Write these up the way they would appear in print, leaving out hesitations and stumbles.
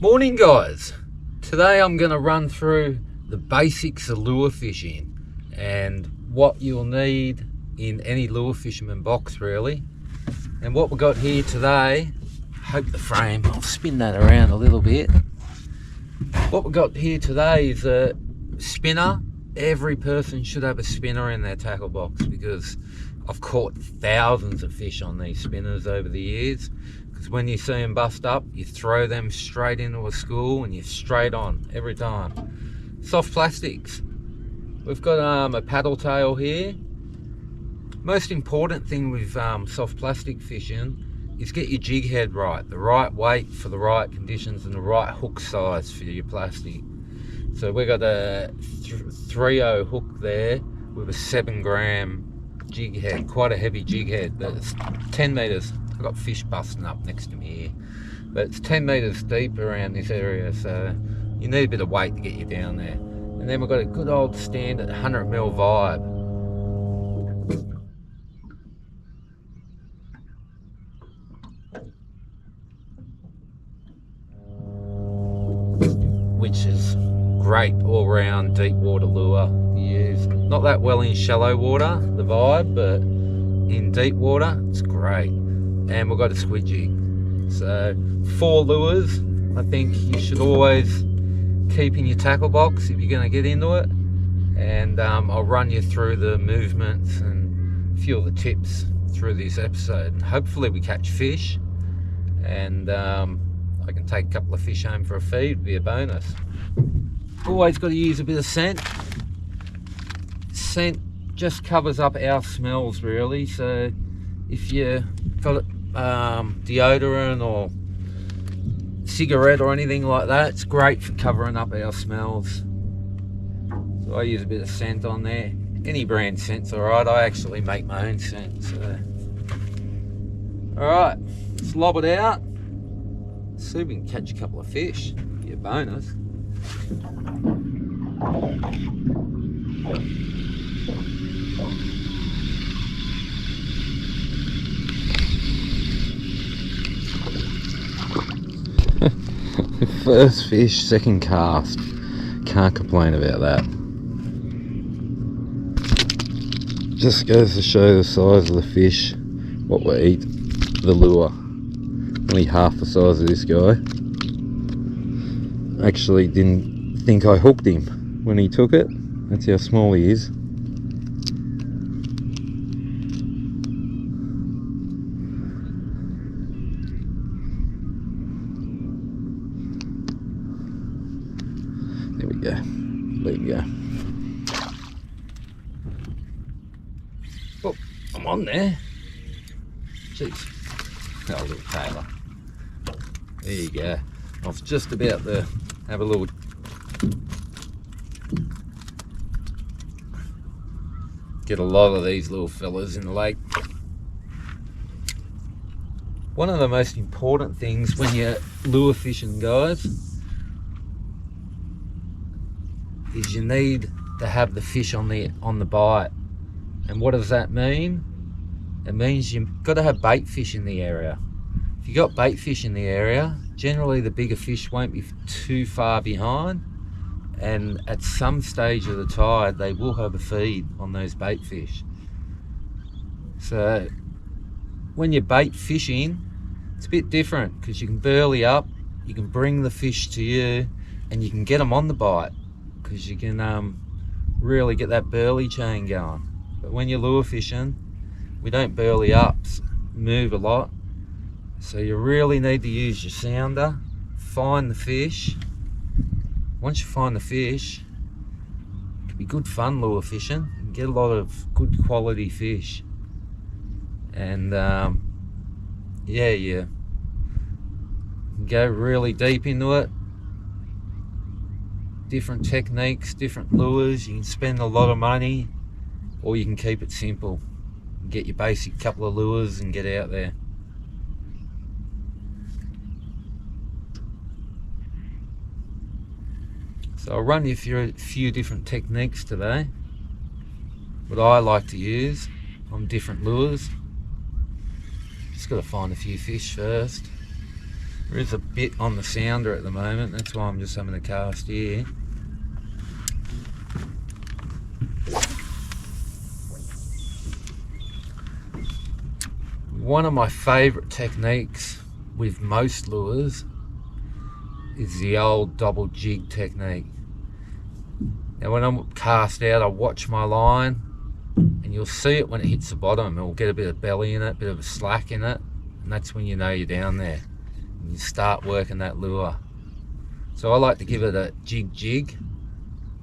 Morning guys, today I'm going to run through the basics of lure fishing and what you'll need in any lure fisherman box really. And what we've got here today, hope the frame, I'll spin that around a little bit. What we've got here today is a spinner. Every person should have a spinner in their tackle box because I've caught thousands of fish on these spinners over the years. Because when you see them bust up, you throw them straight into a school and you're straight on every time. Soft plastics. We've got a paddle tail here. Most important thing with soft plastic fishing is get your jig head right. The right weight for the right conditions and the right hook size for your plastic. So we've got a 3.0 hook there with a 7-gram jig head. Quite a heavy jig head, but it's 10 meters. I've got fish busting up next to me here, but it's 10 meters deep around this area, so you need a bit of weight to get you down there. And then we've got a good old standard 100mm vibe. Which is great all round deep water lure to use. Not that well in shallow water, the vibe, but in deep water, it's great. And we've got a squid jig. So 4 lures I think you should always keep in your tackle box if you're going to get into it. And I'll run you through the movements and a few of the tips through this episode. And hopefully we catch fish, and I can take a couple of fish home for a feed, it'd be a bonus. Always got to use a bit of scent. Scent just covers up our smells really, so if you got deodorant or cigarette or anything like that, it's great for covering up our smells. So I use a bit of scent on there. Any brand scent's alright. I actually make my own scent. So alright, let's lob it out. See if we can catch a couple of fish. Be a bonus. First fish, second cast. Can't complain about that. Just goes to show the size of the fish, what we eat, the lure. Only half the size of this guy. Actually didn't think I hooked him when he took it. That's how small he is. There we go. There we go. Oh, I'm on there. Jeez. Oh, little Taylor. There you go. I was just about to have a little get a lot of these little fellas in the lake. One of the most important things when you're lure fishing, guys, is you need to have the fish on the bite. And what does that mean? It means you've got to have bait fish in the area. If you've got bait fish in the area, generally the bigger fish won't be too far behind, and at some stage of the tide they will have a feed on those bait fish. So when you're bait fishing, it's a bit different because you can burley up, you can bring the fish to you, and you can get them on the bite because you can really get that burley chain going. But when you're lure fishing, we don't burley up, move a lot, so you really need to use your sounder, find the fish. Once you find the fish, it can be good fun lure fishing. You can get a lot of good quality fish, and yeah, you can go really deep into it. Different techniques, different lures. You can spend a lot of money, or you can keep it simple. Get your basic couple of lures and get out there. So I'll run you through a few different techniques today, what I like to use on different lures. Just got to find a few fish first. There is a bit on the sounder at the moment, that's why I'm just having a cast here. One of my favourite techniques with most lures is the old double jig technique. Now when I'm cast out, I watch my line, and you'll see it when it hits the bottom. It'll get a bit of belly in it, a bit of a slack in it, and that's when you know you're down there. And you start working that lure. So I like to give it a jig,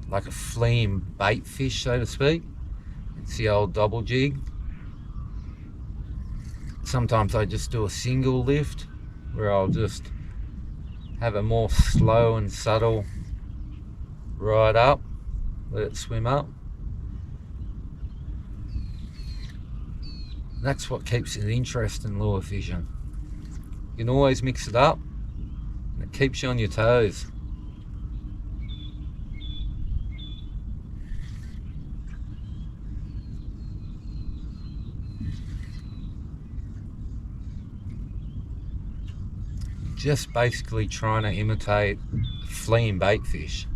like a fleam bait fish, so to speak. It's the old double jig. Sometimes I just do a single lift, where I'll just have a more slow and subtle ride up, let it swim up. That's what keeps it interesting, lure fishing. You can always mix it up, and it keeps you on your toes. Just basically trying to imitate fleeing bait fish.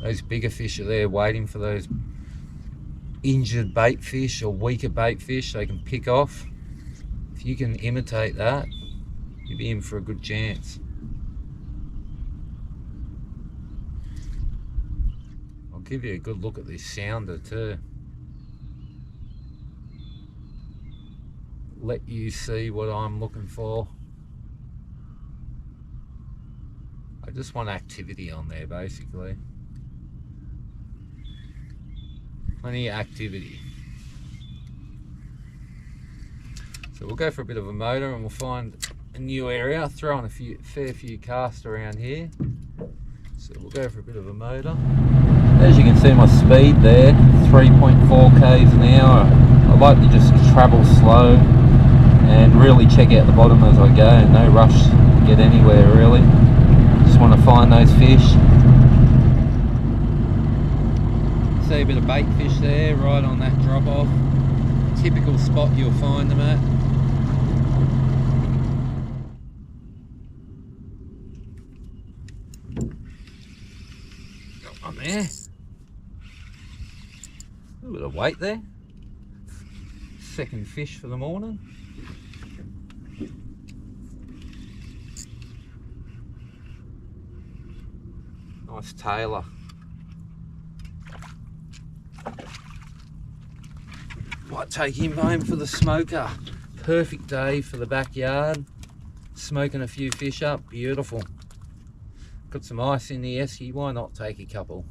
Those bigger fish are there waiting for those injured bait fish or weaker bait fish they can pick off. If you can imitate that, you'll be in for a good chance. I'll give you a good look at this sounder too. Let you see what I'm looking for. I just want activity on there, basically. Plenty of activity. So we'll go for a bit of a motor and we'll find a new area. I'll throw on a fair few casts around here. So we'll go for a bit of a motor. As you can see my speed there, 3.4 k's an hour. I like to just travel slow and really check out the bottom as I go. No rush to get anywhere really. Just want to find those fish. See a bit of bait fish there, right on that drop off. Typical spot you'll find them at. Got one there. A little bit of weight there. Second fish for the morning. Nice Tailor. Might take him home for the smoker. Perfect day for the backyard. Smoking a few fish up, beautiful. Got some ice in the esky, why not take a couple?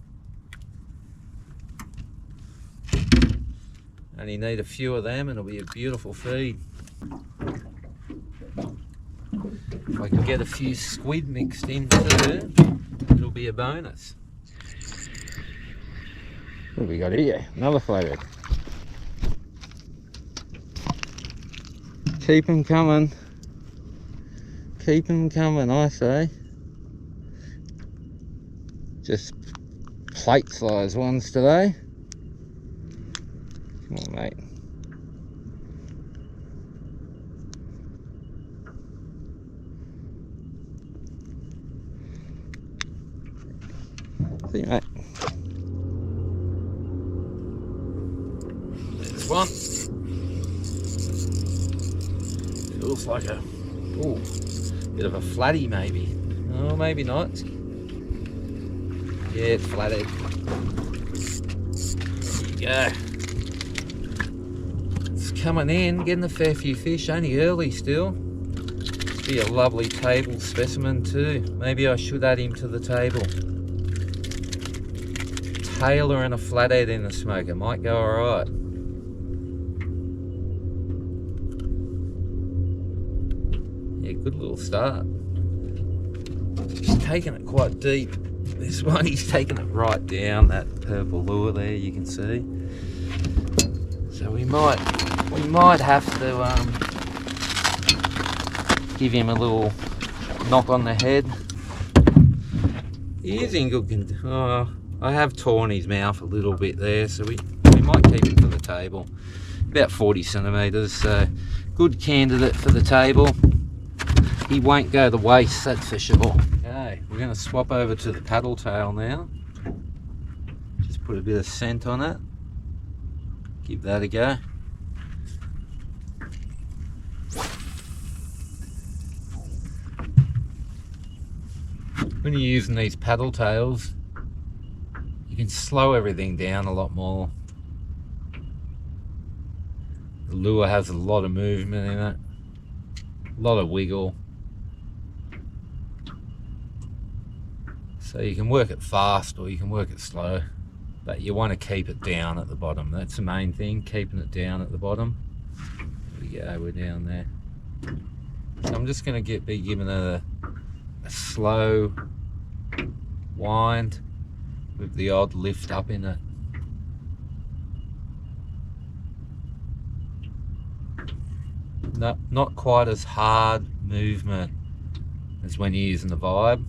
Only need a few of them and it'll be a beautiful feed. If I can get a few squid mixed in too, it'll be a bonus. What have we got here? Another flathead. Keep them coming. Keep them coming, I say. Just plate size ones today. Come on, mate. See you, mate. There's one. Feels like a bit of a flatty maybe. Oh, maybe not. Yeah, it's flathead. There you go. It's coming in, getting a fair few fish, only early still. Be a lovely table specimen too. Maybe I should add him to the table. Tailor and a flathead in the smoker might go alright. Yeah, good little start. He's taking it quite deep. This one, he's taking it right down that purple lure there, you can see. So we might have to give him a little knock on the head. He is in good condition. Oh, I have torn his mouth a little bit there, so we might keep him for the table. About 40 centimetres, so good candidate for the table. he won't go to waste, that's for sure. Okay, we're going to swap over to the paddle tail now. Just put a bit of scent on it. Give that a go. When you're using these paddle tails, you can slow everything down a lot more. The lure has a lot of movement in it, a lot of wiggle. So you can work it fast or you can work it slow, but you want to keep it down at the bottom. That's the main thing, keeping it down at the bottom. There we go, we're down there. So I'm just going to be giving it a slow wind with the odd lift up in it. Not quite as hard movement as when you're using the Vibe.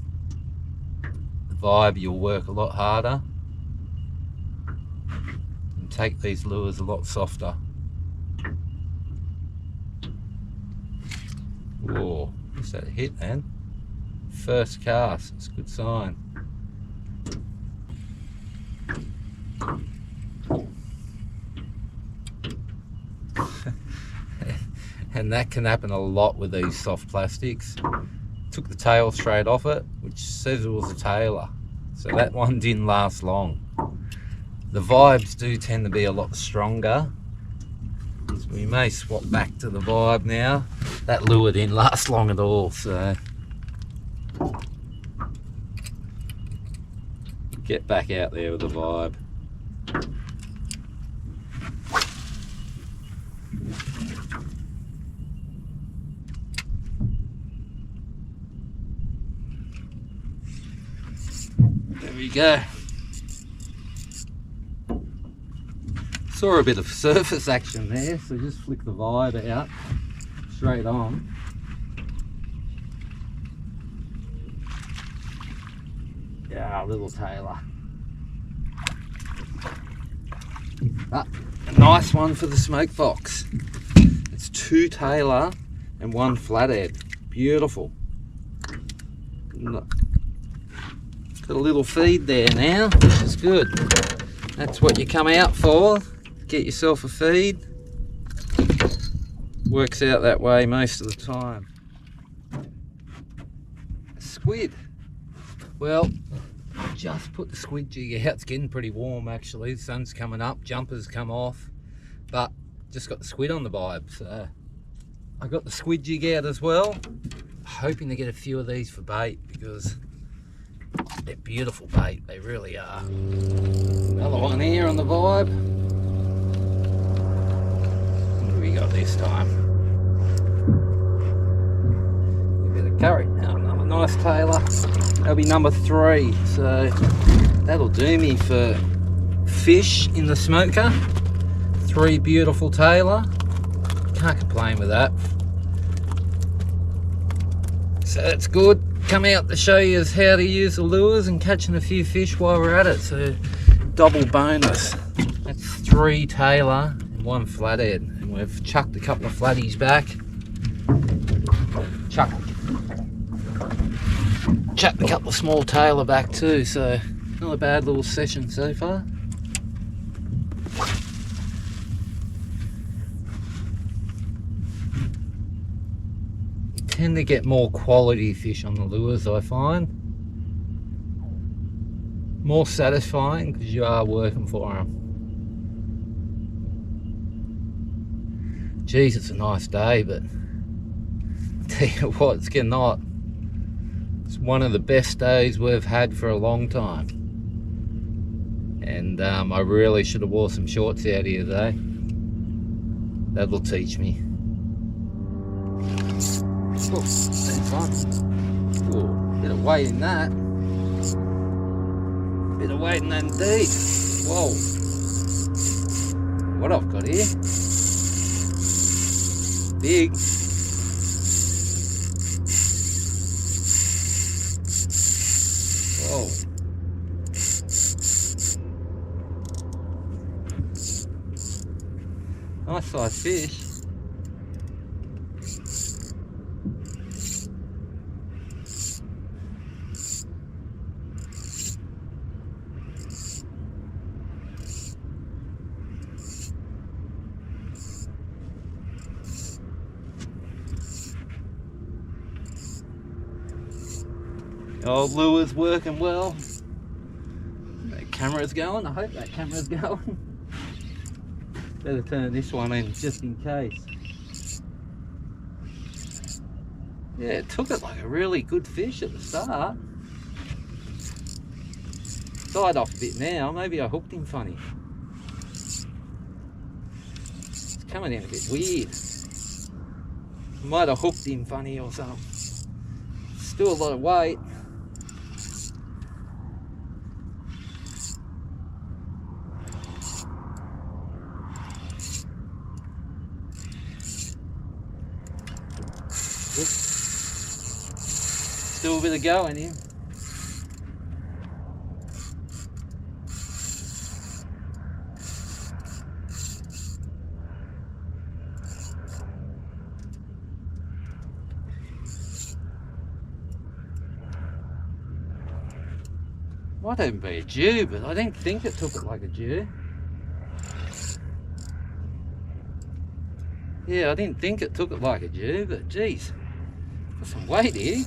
The Vibe you'll work a lot harder and take these lures a lot softer. Whoa, what's that hit, man? First cast, it's a good sign. And that can happen a lot with these soft plastics. Took the tail straight off it, which says it was a tailer. So that one didn't last long. The Vibes do tend to be a lot stronger. So we may swap back to the Vibe now. That lure didn't last long at all, so get back out there with the Vibe. There we go. Saw a bit of surface action there, so just flick the Vibe out straight on. Yeah, little tailer. Ah, a nice one for the smoke box. It's 2 tailer and 1 flathead. Beautiful. Got a little feed there now, which is good. That's what you come out for. Get yourself a feed. Works out that way most of the time. Squid. Well, just put the squid jig out. It's getting pretty warm actually. The sun's coming up, jumpers come off, but just got the squid on the Vibe. So I got the squid jig out as well. Hoping to get a few of these for bait because they're beautiful bait, they really are. Another one here on the Vibe. What do we got this time? A bit of curry. Another nice tailer. That'll be number 3. So that'll do me for fish in the smoker. 3 beautiful tailer. Can't complain with that. So that's good. Come out to show you how to use the lures and catching a few fish while we're at it, so double bonus. That's 3 tailer and 1 flathead, and we've chucked a couple of flatties back. Chucked a couple of small tailer back too, so not a bad little session so far. Tend to get more quality fish on the lures, I find. More satisfying because you are working for them. Geez, it's a nice day, but tell you what, it's getting hot. It's one of the best days we've had for a long time. And I really should have wore some shorts out here today. That'll teach me. Oh, that's fun. Oh, bit of weight in that. Bit of weight in that indeed. Whoa. What I've got here. Big. Whoa. Nice size fish. Old lure's working well. That camera's going. I hope that camera's going. Better turn this one in just in case. Yeah, it took it like a really good fish at the start. Died off a bit now. Maybe I hooked him funny. It's coming in a bit weird. Might have hooked him funny or something. Still a lot of weight. Still a bit of go in here. Might even be a Jew, but I didn't think it took it like a Jew. Yeah, I didn't think it took it like a Jew, but geez, got some weight here.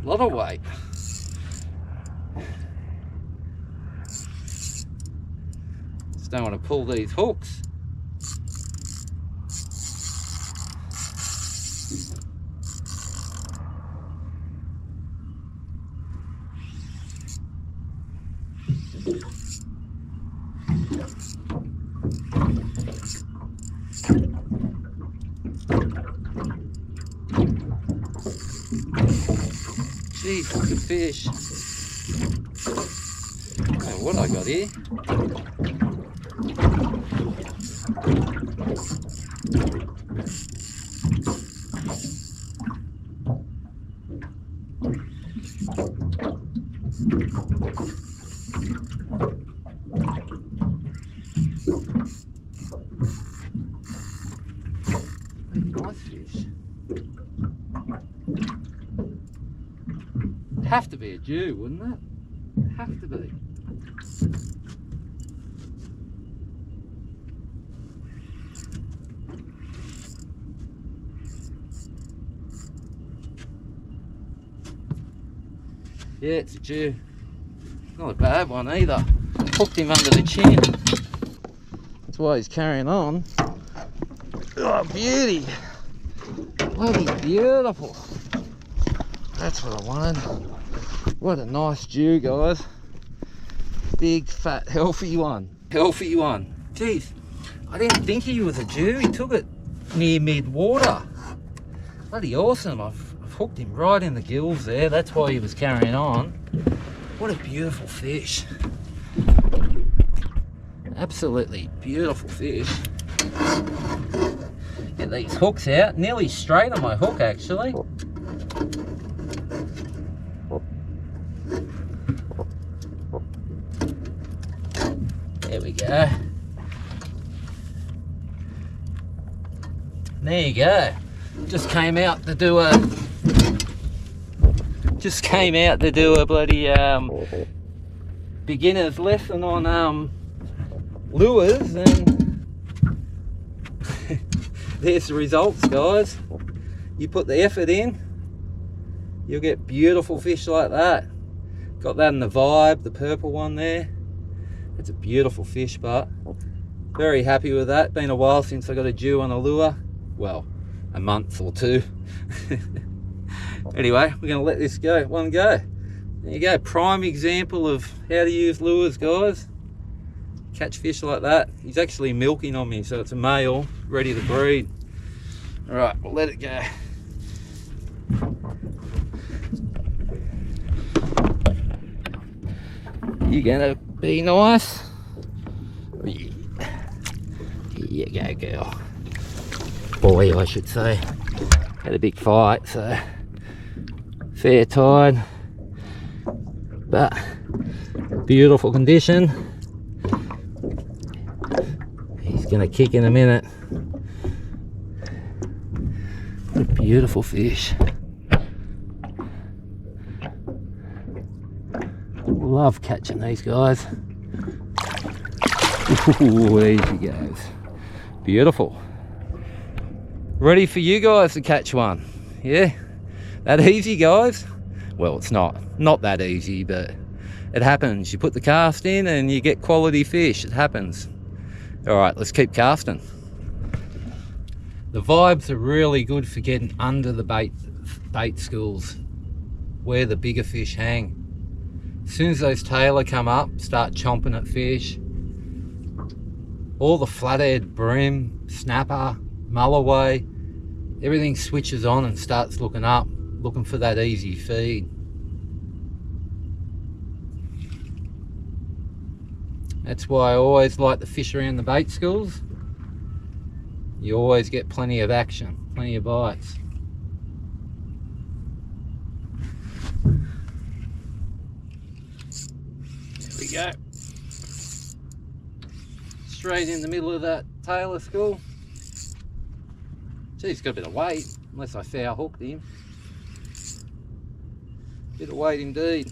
A lot of weight. Just don't want to pull these hooks. Jeez, look at fish. I don't know what I got here. Nice fish. Have to be a Jew, wouldn't it? Have to be. Yeah, it's a Jew. Not a bad one either. Hooked him under the chin. That's why he's carrying on. Oh, beauty. Bloody beautiful. That's what I wanted. What a nice Jew, guys. Big, fat, healthy one. Healthy one. Jeez, I didn't think he was a Jew. He took it near mid-water. Bloody awesome. I've hooked him right in the gills there. That's why he was carrying on. What a beautiful fish. Absolutely beautiful fish. Get these hooks out. Nearly straight on my hook, actually. There we go. There you go. Just came out to do a bloody beginner's lesson on lures, and there's the results, guys. You put the effort in, you'll get beautiful fish like that. Got that in the Vibe, the purple one there. It's a beautiful fish, but very happy with that. Been a while since I got a Jew on a lure. Well, a month or two. Anyway, we're gonna let this go, one go. There you go, prime example of how to use lures, guys. Catch fish like that. He's actually milking on me, so it's a male, ready to breed. All right, we'll let it go. You gonna be nice? Here you go, girl. Boy, I should say. Had a big fight, so fair tide, but beautiful condition. He's gonna kick in a minute. What a beautiful fish. Love catching these guys. Ooh, there she goes. Beautiful. Ready for you guys to catch one. Yeah, That easy, guys? Well, it's not that easy, but it happens. You put the cast in and you get quality fish. It happens. All right, let's keep casting. The vibes are really good for getting under the bait schools where the bigger fish hang. As soon as those tailor come up, start chomping at fish, all the flathead, bream, snapper, mulloway, everything switches on and starts looking up, looking for that easy feed. That's why I always like to fish around the bait schools. You always get plenty of action, plenty of bites. There we go. Straight in the middle of that tailor school. Gee, he's got a bit of weight, unless I foul hooked him. Bit of weight indeed.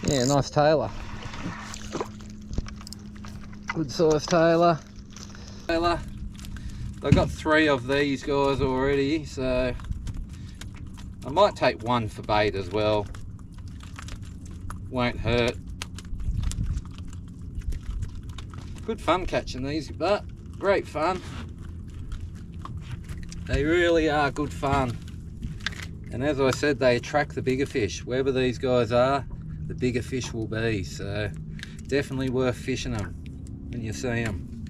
Yeah, nice tailor. Good size tailor. I've got 3 of these guys already, so I might take one for bait as well. Won't hurt. Good fun catching these, but great fun. They really are good fun. And as I said, they attract the bigger fish. Wherever these guys are, the bigger fish will be. So definitely worth fishing them when you see them.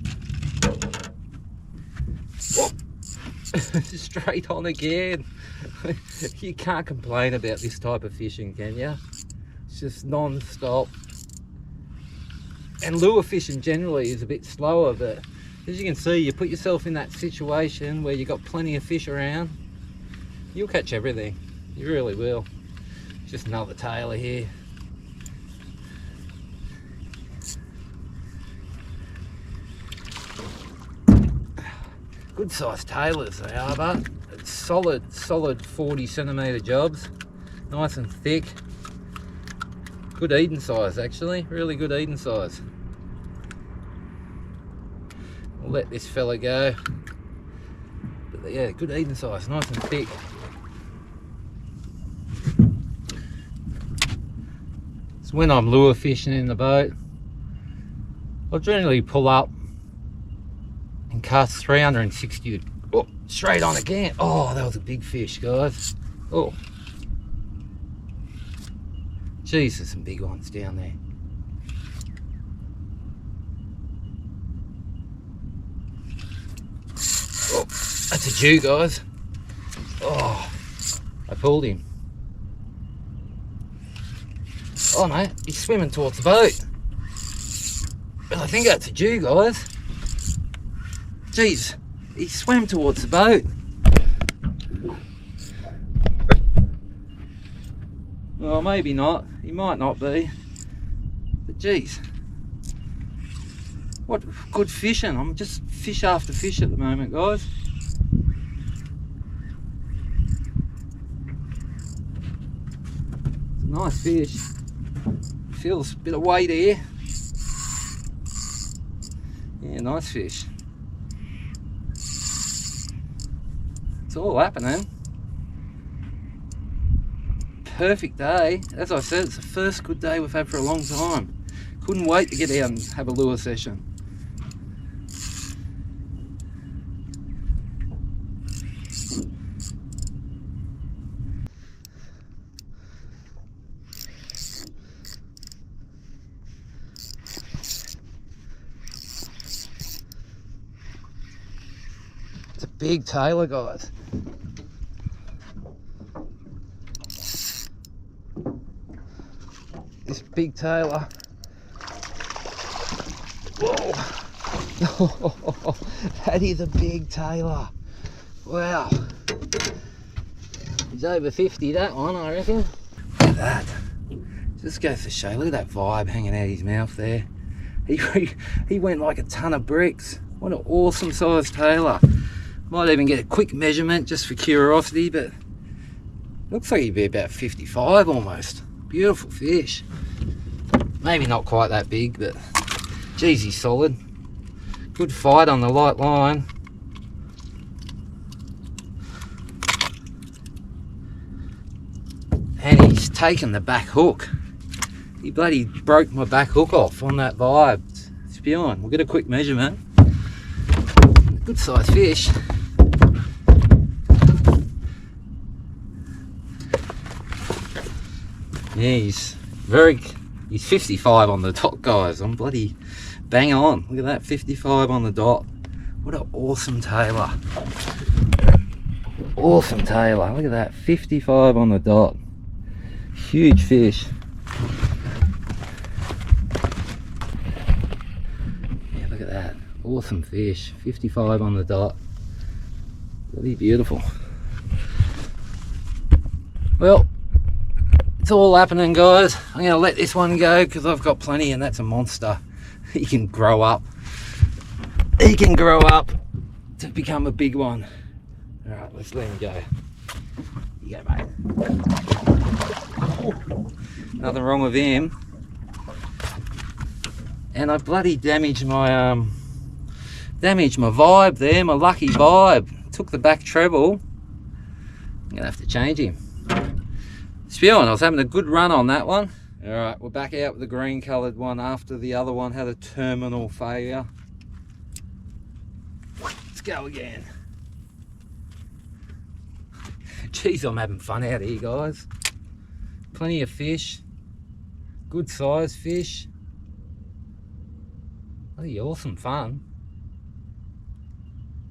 Straight on again. You can't complain about this type of fishing, can you? It's just non-stop. And lure fishing generally is a bit slower, but as you can see, you put yourself in that situation where you've got plenty of fish around, you'll catch everything. You really will. Just another tailor here. Good sized tailors they are, but it's solid 40 centimetre jobs, nice and thick. Good eating size actually, really good eating size. We'll let this fella go. But yeah, good eating size, nice and thick. So when I'm lure fishing in the boat, I'll generally pull up and cast 360. Oh, straight on again. Oh, that was a big fish, guys. Oh, geez, there's some big ones down there. Oh, that's a Jew, guys. Oh, I pulled him. Oh no, he's swimming towards the boat. Well, I think that's a Jew, guys. Jeez, he swam towards the boat. Well, maybe not. He might not be. But geez, what good fishing. I'm just fish after fish at the moment, guys. It's a nice fish. Feels a bit of weight here. Yeah, nice fish. It's all happening. Perfect day. As I said, it's the first good day we've had for a long time. Couldn't wait to get out and have a lure session. It's a big tailor, guys. This big tailor. Whoa. That is a big tailor. Wow. He's over 50, that one, I reckon. Look at that. Just goes to show, look at that vibe hanging out his mouth there. He went like a ton of bricks. What an awesome sized tailor. Might even get a quick measurement just for curiosity, but Looks like he'd be about 55 almost. Beautiful fish. Maybe not quite that big, but geez, he's solid. Good fight on the light line. And he's taken the back hook. He bloody broke my back hook off on that vibe. Spewing. We'll get a quick measurement. Good sized fish. Yeah, he's 55 on the dot, guys. I'm bloody bang on. Look at that, 55 on the dot. What an awesome tailor. Awesome tailor. Look at that, 55 on the dot. Huge fish. Yeah, look at that. Awesome fish. 55 on the dot. Bloody beautiful. Well, it's all happening, guys. I'm going to let this one go because I've got plenty, and that's a monster. He can grow up. He can grow up to become a big one. All right, let's let him go. You go, mate. Nothing wrong with him. And I bloody damaged my vibe there, my lucky vibe. Took the back treble. I'm gonna have to change him. Spewing, I was having a good run on that one. All right, we're back out with the green coloured one after the other one had a terminal failure. Let's go again. Jeez, I'm having fun out here, guys. Plenty of fish. Good size fish. Bloody awesome fun.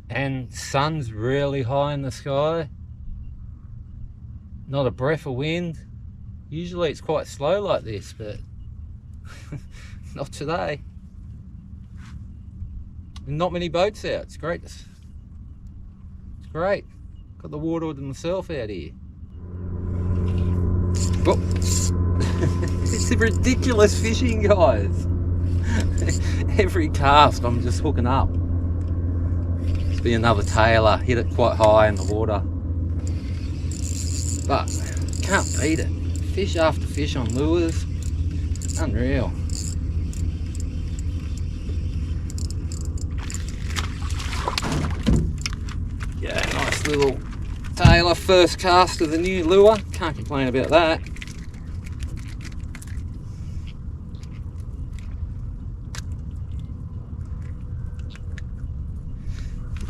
And sun's really high in the sky. Not a breath of wind. Usually it's quite slow like this, but not today. Not many boats out. It's great. It's great. Got the water to myself out here. Oh. It's ridiculous fishing, guys. Every cast I'm just hooking up. It's be another tailor. Hit it quite high in the water. But can't beat it. Fish after fish on lures. Unreal. Yeah, nice little tailor, first cast of the new lure. Can't complain about that.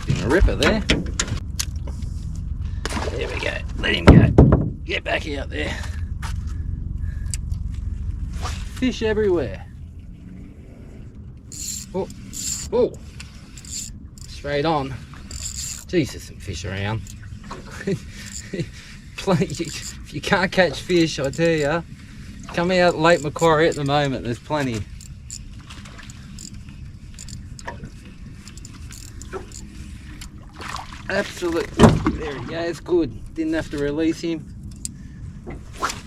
Been a ripper there. There we go. Let him go. Get back out there. Fish everywhere. Oh, oh, straight on. Jeez, there's some fish around. If you can't catch fish, I tell you, come out Lake Macquarie at the moment. There's plenty. Absolutely. There he goes. Good. Didn't have to release him.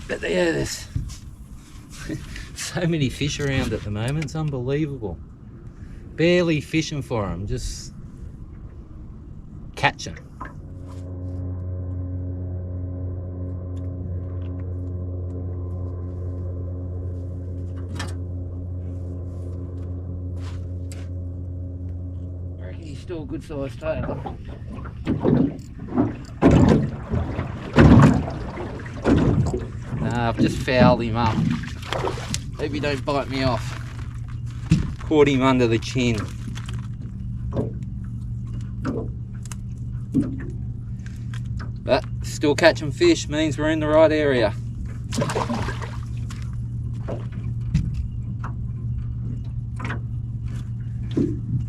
But there, there's so many fish around at the moment. It's unbelievable. Barely fishing for them, just catching. I reckon he's still a good sized tail. Nah, I've just fouled him up. Hope he don't bite me off. Caught him under the chin. But still catching fish means we're in the right area.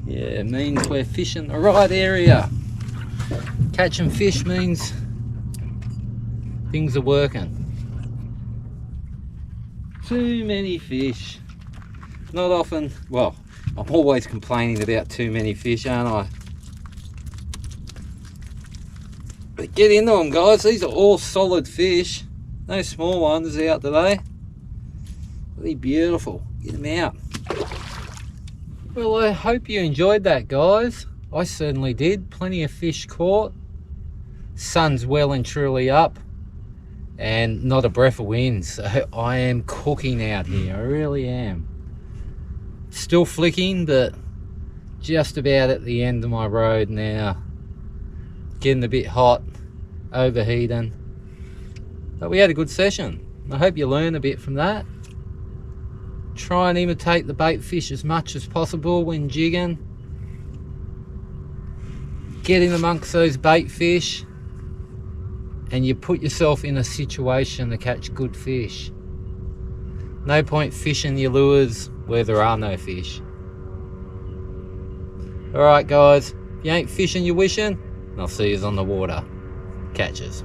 Yeah, it means we're fishing the right area. Catching fish means things are working. Too many fish. Not often, well, I'm always complaining about too many fish, aren't I? But get into them, guys. These are all solid fish. No small ones out today. Really beautiful. Get them out. Well, I hope you enjoyed that, guys. I certainly did. Plenty of fish caught. Sun's well and truly up. and not a breath of wind. So I am cooking out here, I really am. Still flicking, but just about at the end of my road now. Getting a bit hot, overheating. But we had a good session. I hope you learn a bit from that. Try and imitate the bait fish as much as possible when jigging. Get in amongst those bait fish and you put yourself in a situation to catch good fish. No point fishing your lures where there are no fish. Alright guys, if you ain't fishing, you're wishing. I'll see you on the water. Catches.